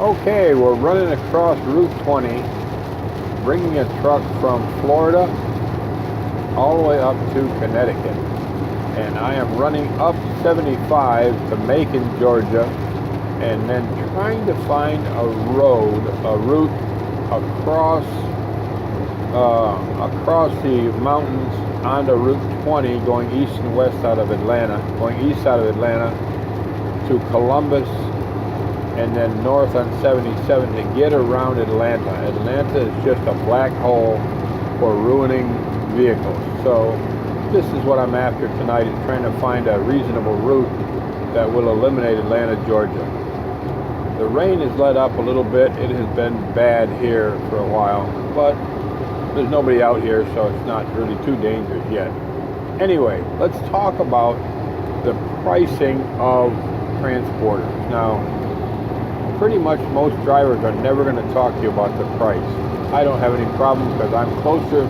Okay, we're running across Route 20, bringing a truck from Florida all the way up to Connecticut. And I am running up 75 to Macon, Georgia, and then trying to find a route across the mountains onto Route 20, going east and west out of Atlanta, going east out of Atlanta to Columbus, and then north on 77 to get around Atlanta. Atlanta is just a black hole for ruining vehicles. So this is what I'm after tonight, is trying to find a reasonable route that will eliminate Atlanta, Georgia. The rain has let up a little bit. It has been bad here for a while, but there's nobody out here, so it's not really too dangerous yet. Anyway, let's talk about the pricing of transporters. Now, pretty much most drivers are never going to talk to you about the price. I don't have any problem because I'm closer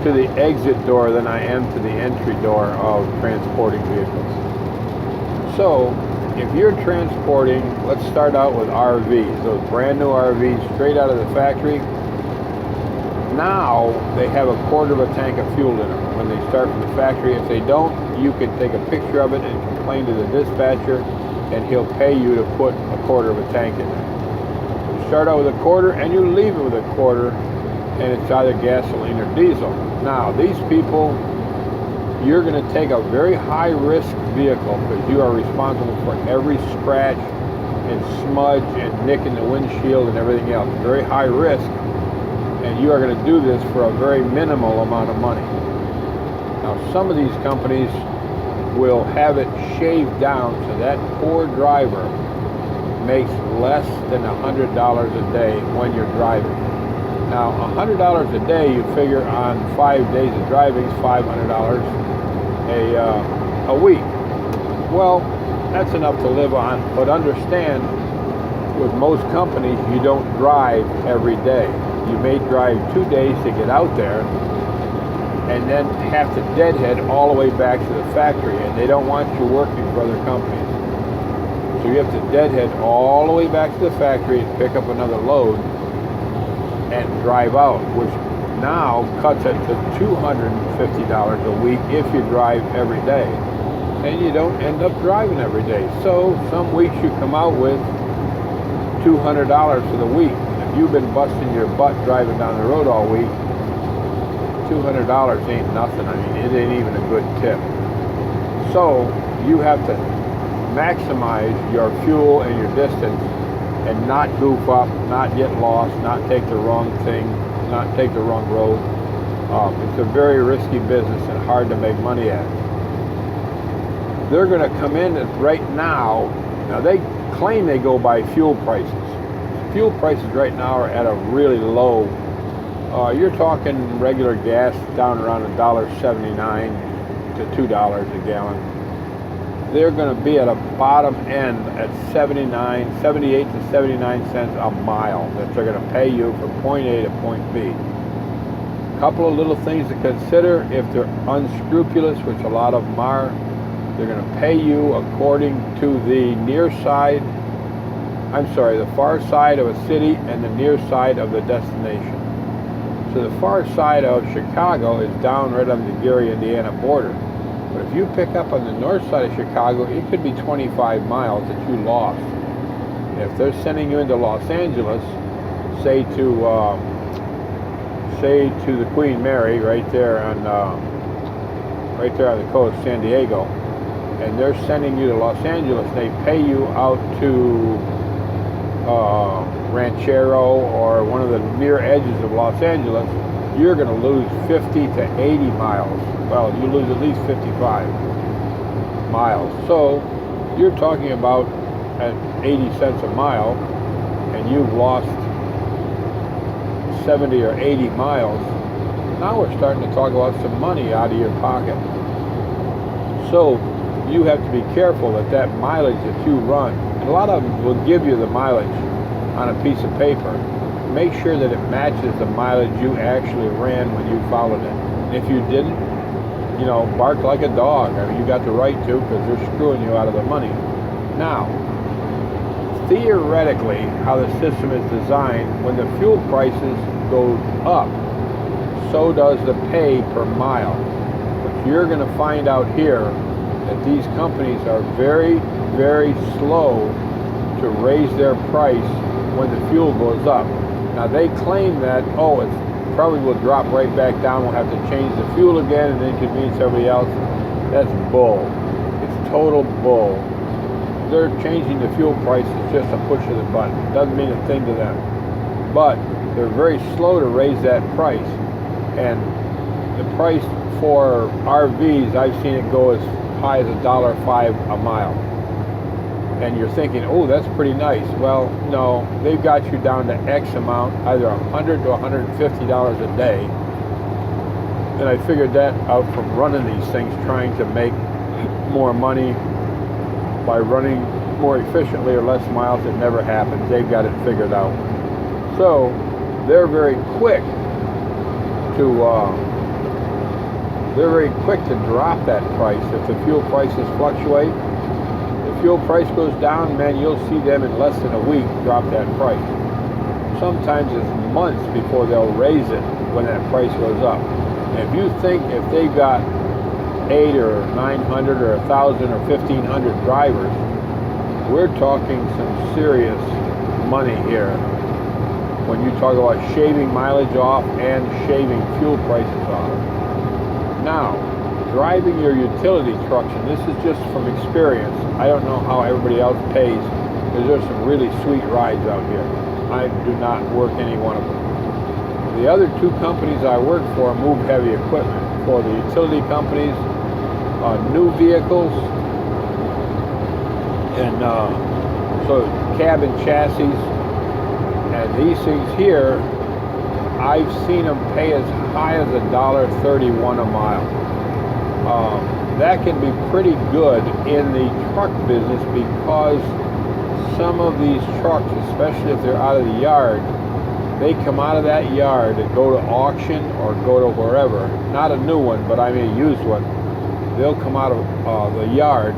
to the exit door than I am to the entry door of transporting vehicles. So, if you're transporting, let's start out with RVs, those brand new RVs straight out of the factory. Now they have a quarter of a tank of fuel in them when they start from the factory. If they don't, you can take a picture of it and complain to the dispatcher, and he'll pay you to put a quarter of a tank in there. You start out with a quarter and you leave it with a quarter, and it's either gasoline or diesel. Now these people, you're going to take a very high risk vehicle because you are responsible for every scratch and smudge and nick in the windshield and everything else. Very high risk, and you are going to do this for a very minimal amount of money. Now some of these companies will have it shaved down so that poor driver makes less than $100 a day when you're driving. Now $100 a day, you figure on 5 days of driving is $500 a week. Well, that's enough to live on, but understand, with most companies, you don't drive every day. You may drive 2 days to get out there, and then have to deadhead all the way back to the factory, and they don't want you working for other companies. So you have to deadhead all the way back to the factory and pick up another load and drive out, which now cuts it to $250 a week if you drive every day. And you don't end up driving every day. So some weeks you come out with $200 for the week. If you've been busting your butt driving down the road all week, $200 ain't nothing. I mean, it ain't even a good tip. So you have to maximize your fuel and your distance and not goof up, not get lost, not take the wrong thing, not take the wrong road. It's a very risky business and hard to make money at. They're going to come in right now. Now they claim they go by fuel prices. Fuel prices right now are at a really low. You're talking regular gas down around $1.79 to $2 a gallon. They're going to be at a bottom end at 78 to 79 cents a mile that they're going to pay you from point A to point B. A couple of little things to consider if they're unscrupulous, which a lot of them are. They're going to pay you according to the the far side of a city and the near side of the destination. So the far side of Chicago is down right on the Gary, Indiana border. But if you pick up on the north side of Chicago, it could be 25 miles that you lost. If they're sending you into Los Angeles, say to the Queen Mary, right there on the coast, San Diego, and they're sending you to Los Angeles, they pay you out to Ranchero or one of the near edges of Los Angeles, you're going to lose 50 to 80 miles. Well, you lose at least 55 miles. So you're talking about at 80 cents a mile, and you've lost 70 or 80 miles. Now we're starting to talk about some money out of your pocket. So you have to be careful that mileage that you run, and a lot of them will give you the mileage on a piece of paper. Make sure that it matches the mileage you actually ran when you followed it. And if you didn't, bark like a dog. I mean, you got the right to, because they're screwing you out of the money. Now, theoretically, how the system is designed, when the fuel prices go up, so does the pay per mile. But you're going to find out here that these companies are very, very slow to raise their price when the fuel goes up. Now they claim that, oh, it probably will drop right back down, we'll have to change the fuel again and inconvenience everybody else. That's bull. It's total bull. They're changing the fuel prices just a push of the button. It doesn't mean a thing to them. But they're very slow to raise that price. And the price for RVs, I've seen it go as high as $1.05 a mile. And you're thinking, oh, that's pretty nice. Well, no, they've got you down to X amount, either $100 to $150 a day. And I figured that out from running these things, trying to make more money by running more efficiently or less miles. It never happens. They've got it figured out. So they're very quick to drop that price if the fuel prices fluctuate. The fuel price goes down, man, you'll see them in less than a week drop that price. Sometimes it's months before they'll raise it when that price goes up. And if you think if they've got 800 or 900 or 1,000 or 1,500 drivers, we're talking some serious money here when you talk about shaving mileage off and shaving fuel prices off. Now, driving your utility trucks, and this is just from experience, I don't know how everybody else pays, because there's some really sweet rides out here. I do not work any one of them. The other two companies I work for move heavy equipment. For the utility companies, new vehicles, and so cab and chassis, and these things here, I've seen them pay as high as $1.31 a mile. That can be pretty good in the truck business, because some of these trucks, especially if they're out of the yard, they come out of that yard and go to auction or go to wherever, not a new one, but I mean a used one. They'll come out of the yard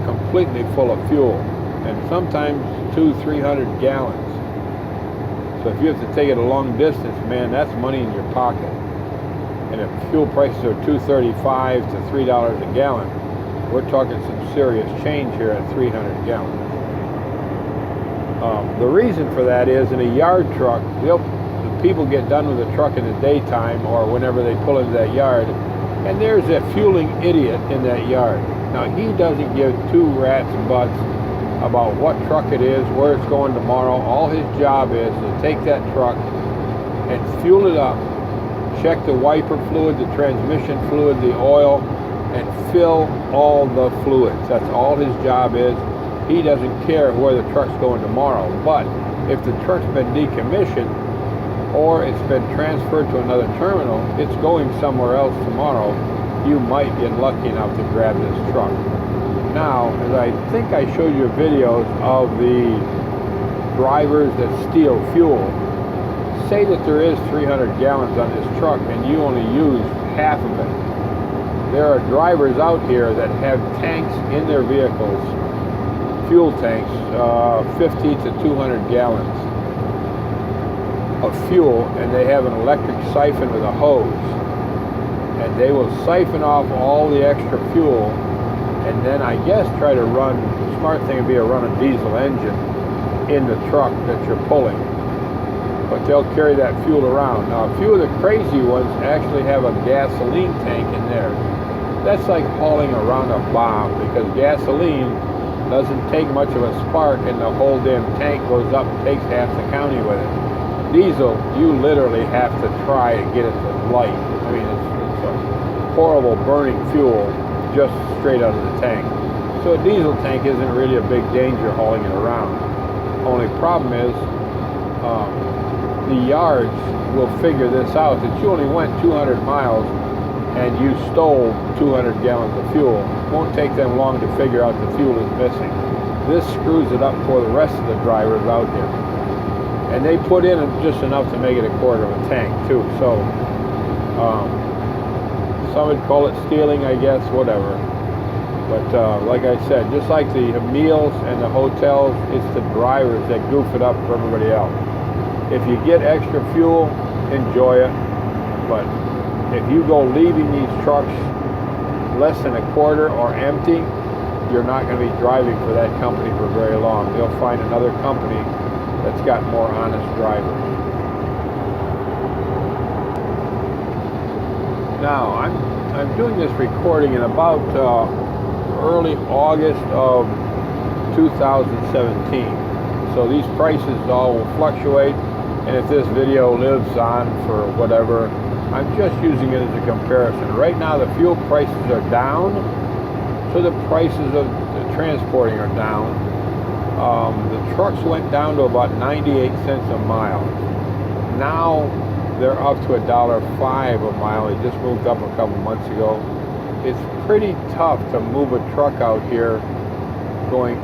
completely full of fuel, and sometimes 200-300 gallons. So if you have to take it a long distance, man, that's money in your pocket. And if fuel prices are $2.35 to $3 a gallon, we're talking some serious change here at 300 gallons. The reason for that is, in a yard truck, the people get done with the truck in the daytime or whenever they pull into that yard, and there's a fueling idiot in that yard. Now, he doesn't give two rats' butts about what truck it is, where it's going tomorrow. All his job is to take that truck and fuel it up, check the wiper fluid, the transmission fluid, the oil, and fill all the fluids. That's all his job is. He doesn't care where the truck's going tomorrow. But if the truck's been decommissioned or it's been transferred to another terminal, it's going somewhere else tomorrow, you might get lucky enough to grab this truck. Now, as I think I showed you videos of the drivers that steal fuel, say that there is 300 gallons on this truck and you only use half of it. There are drivers out here that have tanks in their vehicles, fuel tanks, 50 to 200 gallons of fuel, and they have an electric siphon with a hose. And they will siphon off all the extra fuel, and then I guess try to run, the smart thing would be to run a diesel engine in the truck that you're pulling. But they'll carry that fuel around. Now, a few of the crazy ones actually have a gasoline tank in there. That's like hauling around a bomb, because gasoline doesn't take much of a spark and the whole damn tank goes up and takes half the county with it. Diesel, you literally have to try and get it to light. I mean, it's a horrible burning fuel just straight out of the tank. So a diesel tank isn't really a big danger hauling it around. Only problem is, the yards will figure this out, that you only went 200 miles and you stole 200 gallons of fuel. It won't take them long to figure out the fuel is missing. This screws it up for the rest of the drivers out here. And they put in just enough to make it a quarter of a tank too. So some would call it stealing, I guess, whatever. But like I said, just like the meals and the hotels, it's the drivers that goof it up for everybody else. If you get extra fuel, enjoy it. But if you go leaving these trucks less than a quarter or empty, you're not going to be driving for that company for very long. You'll find another company that's got more honest drivers. Now, I'm doing this recording in about early August of 2017. So these prices all will fluctuate, and if this video lives on for whatever, I'm just using it as a comparison. Right now the fuel prices are down, so the prices of the transporting are down. The trucks went down to about 98 cents a mile. Now they're up to $1.05 a mile. They just moved up a couple months ago. It's pretty tough to move a truck out here going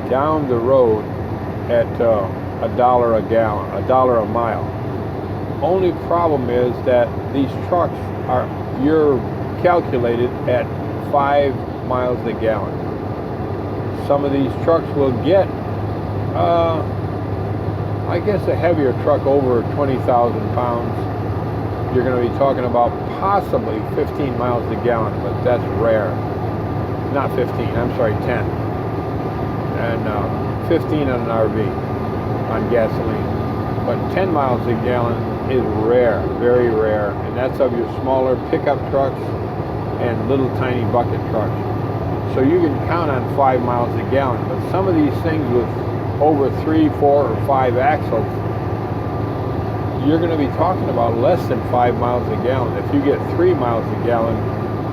down the road at $1 a gallon, $1 a mile. Only problem is that these trucks you're calculated at 5 miles a gallon. Some of these trucks will get, I guess a heavier truck over 20,000 pounds, you're going to be talking about possibly 15 miles a gallon, but that's rare. Not 15, I'm sorry, 10. And 15 on an RV, on gasoline. But 10 miles a gallon is rare, very rare, and that's of your smaller pickup trucks and little tiny bucket trucks. So you can count on 5 miles a gallon, but some of these things with over 3, 4, or 5 axles, you're going to be talking about less than 5 miles a gallon. If you get 3 miles a gallon,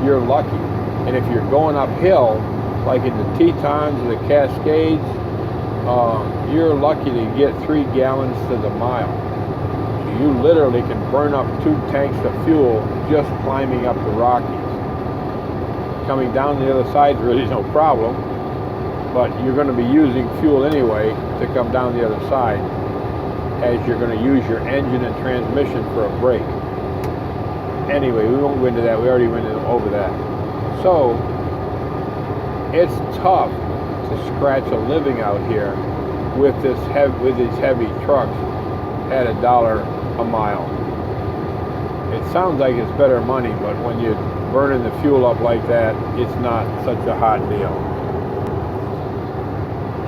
you're lucky. And if you're going uphill, like in the Tetons or the Cascades, you're lucky to get 3 gallons to the mile. So you literally can burn up 2 tanks of fuel just climbing up the Rockies. Coming down the other side is really no problem, but you're going to be using fuel anyway to come down the other side, as you're going to use your engine and transmission for a brake. Anyway, we won't go into that. We already went over that. So it's tough to scratch a living out here with these heavy trucks at $1 a mile. It sounds like it's better money, but when you're burning the fuel up like that, it's not such a hot deal.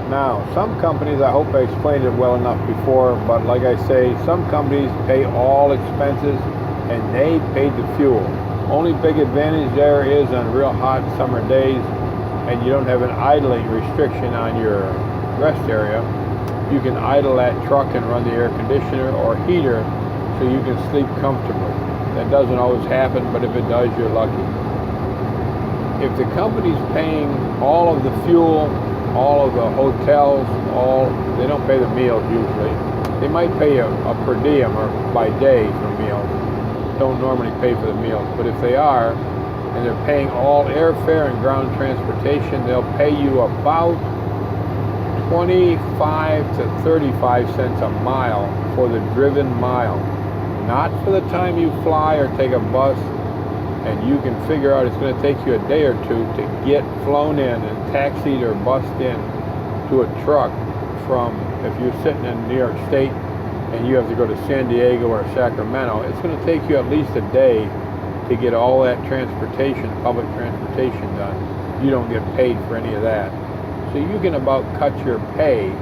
Now, some companies, I hope I explained it well enough before, but like I say, some companies pay all expenses and they paid the fuel. Only big advantage there is on real hot summer days and you don't have an idling restriction on your rest area. You can idle that truck and run the air conditioner or heater so you can sleep comfortably. That doesn't always happen, but if it does, you're lucky. If the company's paying all of the fuel, all of the hotels, they don't pay the meals usually. They might pay a per diem or by day for meals. Don't normally pay for the meals, but if they are, and they're paying all airfare and ground transportation, they'll pay you about 25 to 35 cents a mile for the driven mile. Not for the time you fly or take a bus, and you can figure out it's going to take you a day or two to get flown in and taxied or bussed in to a truck from, if you're sitting in New York State and you have to go to San Diego or Sacramento, it's going to take you at least a day to get all that transportation, public transportation done. You don't get paid for any of that. So you can about cut your pay.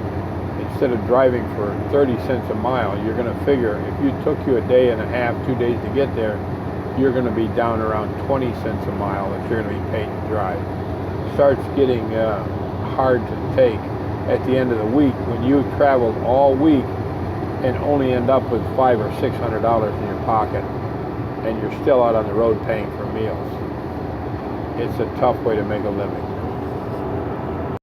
Instead of driving for 30 cents a mile, you're going to figure if you took you a day and a half, 2 days to get there, you're going to be down around 20 cents a mile that you're going to be paid to drive. It starts getting hard to take at the end of the week when you've traveled all week and only end up with $500 or $600 in your pocket, and you're still out on the road paying for meals. It's a tough way to make a living.